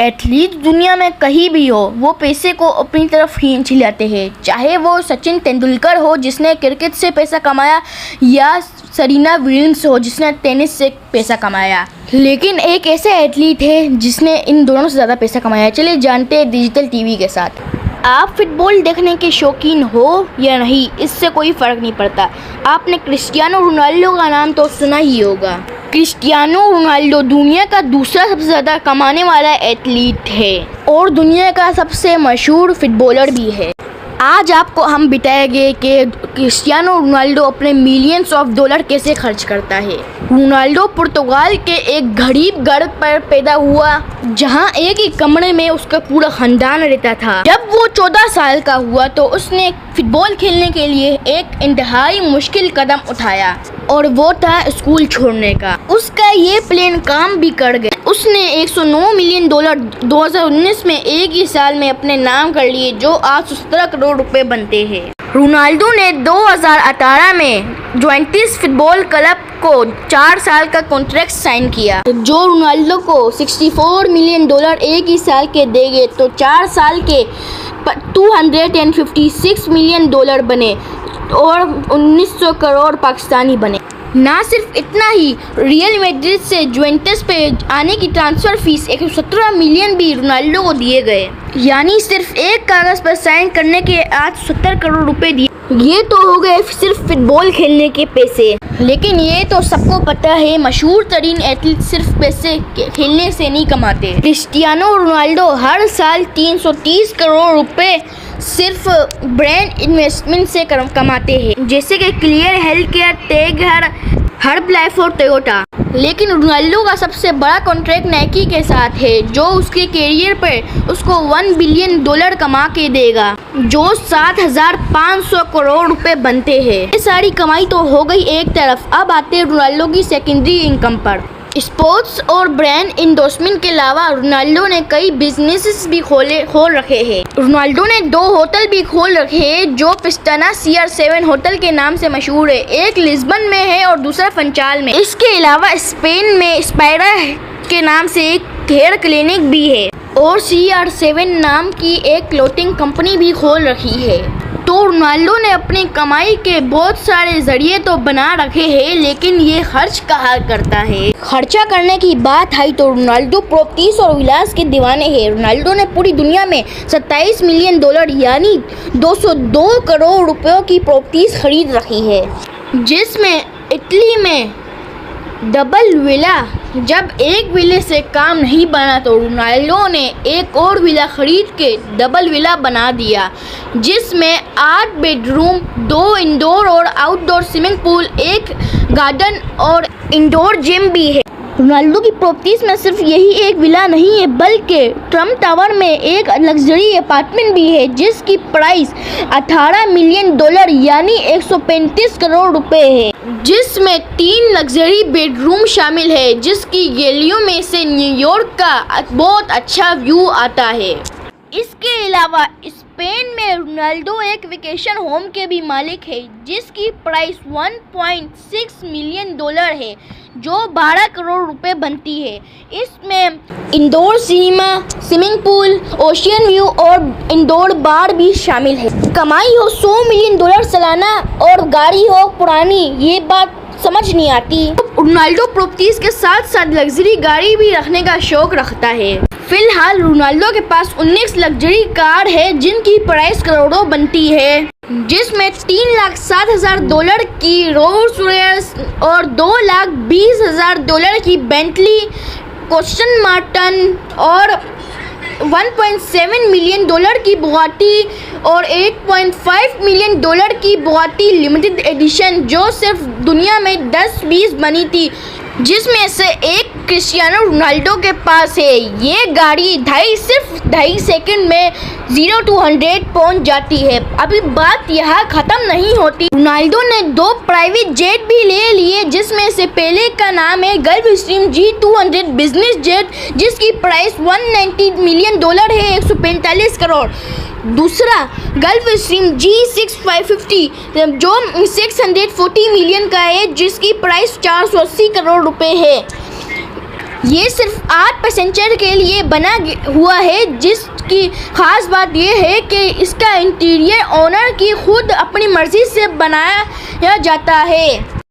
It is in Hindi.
एथलीट दुनिया में कहीं भी हो, वो पैसे को अपनी तरफ खींच लाते हैं। चाहे वो सचिन तेंदुलकर हो जिसने क्रिकेट से पैसा कमाया, या सेरेना विलियम्स हो जिसने टेनिस से पैसा कमाया। लेकिन एक ऐसा एथलीट है जिसने इन दोनों से ज़्यादा पैसा कमाया। चलिए जानते हैं डिजिटल टीवी के साथ। आप फुटबॉल देखने के शौकीन हो या नहीं, इससे कोई फ़र्क नहीं पड़ता। आपने क्रिस्टियानो रोनाल्डो का नाम तो सुना ही होगा। क्रिस्टियानो रोनाल्डो दुनिया का दूसरा सबसे ज़्यादा कमाने वाला एथलीट है और दुनिया का सबसे मशहूर फुटबॉलर भी है। आज आपको हम बताएंगे कि क्रिस्टियानो रोनाल्डो अपने मिलियंस ऑफ डॉलर कैसे खर्च करता है। रोनाल्डो पुर्तगाल के एक गरीब घर पर पैदा हुआ, जहां एक ही कमरे में उसका पूरा खानदान रहता था। जब वो 14 साल का हुआ तो उसने फुटबॉल खेलने के लिए एक इंतहाई मुश्किल कदम उठाया और वो था स्कूल छोड़ने का। उसका ये प्लान काम भी कर गया। उसने 109 मिलियन डॉलर 2019 में एक ही साल में अपने नाम कर लिए, जो आज 17 करोड़ रुपए बनते हैं। रोनाल्डो ने 2018 में जुवेंटस फुटबॉल क्लब को 4 साल का कॉन्ट्रैक्ट साइन किया, जो रोनाल्डो को 64 मिलियन डॉलर एक ही साल के देंगे, तो 4 साल के 256 मिलियन डॉलर बने और 1900 करोड़ पाकिस्तानी बने। ना सिर्फ इतना ही, रियल मैड्रिड से जुवेंटस पे आने की ट्रांसफ़र फीस 117 मिलियन भी रोनाल्डो को दिए गए। यानी सिर्फ एक कागज़ पर साइन करने के आज 70 करोड़ रुपए दिए। ये तो हो गए सिर्फ फुटबॉल खेलने के पैसे, लेकिन ये तो सबको पता है मशहूर तरीन एथलीट सिर्फ पैसे खेलने से नहीं कमाते। क्रिस्टियानो रोनाल्डो हर साल 330 करोड़ रुपए सिर्फ ब्रांड इन्वेस्टमेंट से कमाते हैं, जैसे कि clear health care, tag herb life और टोयोटा। लेकिन रोनाल्डो का सबसे बड़ा कॉन्ट्रैक्ट नाइकी के साथ है, जो उसके कैरियर पर उसको 1 बिलियन डॉलर कमा के देगा, जो 7,500 करोड़ रुपए बनते हैं। ये सारी कमाई तो हो गई एक तरफ। अब आते हैं रोनाल्डो की सेकेंडरी इनकम पर। स्पोर्ट्स और ब्रांड इंडोर्समेंट के अलावा रोनाल्डो ने कई बिजनेसेस भी खोल रखे हैं। रोनाल्डो ने 2 होटल भी खोल रखे हैं, जो पिस्टाना CR7 होटल के नाम से मशहूर है। एक लिस्बन में है और दूसरा फंचाल में। इसके अलावा स्पेन में स्पायरा के नाम से एक हेयर क्लिनिक भी है और CR7 नाम की एक क्लोथिंग कंपनी भी खोल रखी है। तो रोनाल्डो ने अपनी कमाई के बहुत सारे जरिए तो बना रखे हैं, लेकिन ये खर्च कहाँ करता है। खर्चा करने की बात आई तो रोनाल्डो प्रॉपर्टीज और विलास के दीवाने हैं। रोनाल्डो ने पूरी दुनिया में 27 मिलियन डॉलर यानी 202 करोड़ रुपयों की प्रॉपर्टीज खरीद रखी है, जिसमें इटली में डबल विला। जब एक विले से काम नहीं बना तो रोनाल्डो ने एक और विला खरीद के डबल विला बना दिया, जिसमें 8 बेडरूम, 2 इंडोर और आउटडोर स्विमिंग पूल, एक गार्डन और इंडोर जिम भी है। रोनाल्डो की प्रॉपर्टीज में सिर्फ यही एक विला नहीं है, बल्कि ट्रम्प टावर में एक लग्जरी अपार्टमेंट भी है, जिसकी प्राइस 18 मिलियन डॉलर यानी 135 करोड़ रुपए है, जिसमें 3 लग्जरी बेडरूम शामिल है, जिसकी गैलियों में से न्यूयॉर्क का बहुत अच्छा व्यू आता है। इसके अलावा स्पेन में रोनाल्डो एक वेकेशन होम के भी मालिक है, जिसकी प्राइस 1.6 मिलियन डॉलर है, जो 12 करोड़ रुपए बनती है। इसमें indoor cinema, swimming pool, ocean view और इंडोर बार भी शामिल है। कमाई हो 100 मिलियन डॉलर सालाना और गाड़ी हो पुरानी, ये बात समझ नहीं आती। रोनाल्डो प्रॉपर्टीज के साथ साथ लग्जरी गाड़ी भी रखने का शौक रखता है। फिलहाल रोनाल्डो के पास 19 लग्जरी कार है, जिनकी प्राइस करोड़ों बनती है, जिसमें 3,07,000 डॉलर की रोल्स रॉयस और 2,20,000 डॉलर की बेंटली, एस्टन मार्टिन और 1.7 मिलियन डॉलर की बुगाटी और 8.5 मिलियन डॉलर की बुगाटी लिमिटेड एडिशन, जो सिर्फ दुनिया में 10-20 बनी थी, जिसमें से एक क्रिस्टियानो रोनाल्डो के पास है। ये गाड़ी सिर्फ 2.5 सेकंड में 0 to 100 पहुंच जाती है। अभी बात यहाँ खत्म नहीं होती। रोनाल्डो ने 2 प्राइवेट जेट भी ले लिए, जिसमें से पहले का नाम है gulf stream G200 business jet, जिसकी प्राइस 190 मिलियन डॉलर है, 145 करोड़। दूसरा गल्फ स्ट्रीम G6550 जो 640 मिलियन का है, जिसकी प्राइस 480 करोड़ रुपए है। ये सिर्फ 8 पैसेंजर के लिए बना हुआ है, जिसकी ख़ास बात ये है कि इसका इंटीरियर ओनर की खुद अपनी मर्ज़ी से बनाया जाता है।